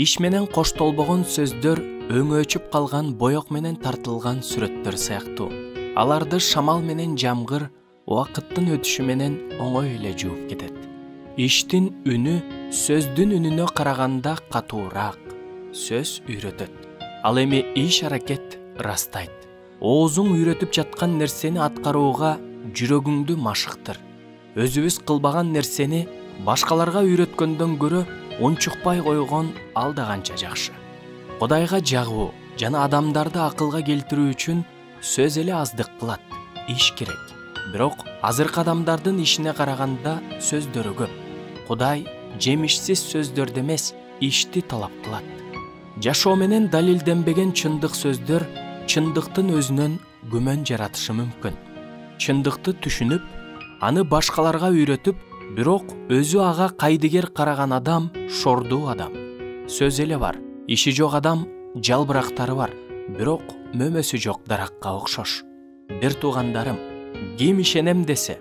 иш менен коштолбогон сөздөр өңөчүп калган боек менен тартылган сүрөттөр сыяктуу. Аларды шамал менен жамгыр убакыттын өтүшү менен оңой эле жууп кетет. Иштин үнү сөздүн үнүнө караганда катуураак. Сөз үйрөтөт. Ал эми иш-аракет ырастайт. Оозуң үйрөтүп жаткан нерсени аткарууга жүрөгүңдү машыктыр. Өзүбүз кылбаган нерсени башкаларга үйрөткөндөн көрө унчукпай койгон алда канча жакшы. Кудайга жагуу жана адамдарды акылга келтирүү үчүн сөз эле аздык кылат, иш керек. Бирок азыркы адамдардын ишине караганда сөздөрү көп. Кудай жемишсиз сөздөрдү эмес, ишти талап кылат. Жашоо менен далилденбеген чындык сөздөр чындыктын өзүнөн күмөн жаратышы мүмкүн. Чындыкты түшүнүп, аны башкаларга үйрөтүп, бирок өзү ага кайдыгер караган адам шордуу адам. Сөз эле бар, иши жок адам жалбырактары бар, бирок мөмөсү жок даракка окшош. Бир туугандарым, ким ишенем десе,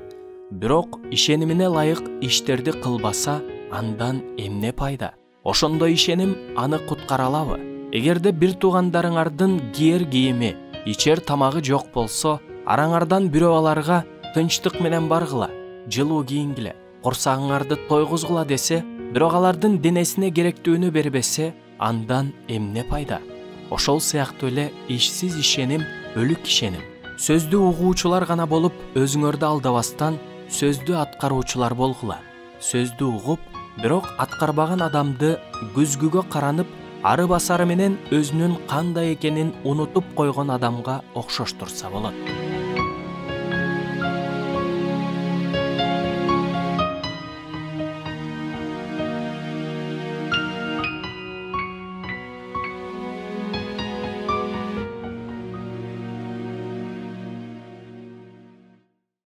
бирок ишенимине ылайык иштерди кылбаса, андан эмне пайда? Ошондо ишеним аны куткара алабы? Эгерде бир туугандарыңардын кийер кийими, ичер тамагы жок болсо, араңардан бирөө аларга тынчтык менен баргыла, жылуу кийингиле, корсагыңарды тойгузгула десе, бирок алардын денесине керектүүнү бербесе, андан эмне пайда? Ошол сыяктуу эле ишсиз ишеним өлүк ишеним. Сөздү угуучулар гана болуп, өзүңөрдү алдабастан сөздү аткаруучулар болгула. Сөздү угуп, бирок аткарбаган адамды күзгүгө каранып, ары басары менен өзүнүн кандай экенин унутуп койгон адамга окшоштурса болот.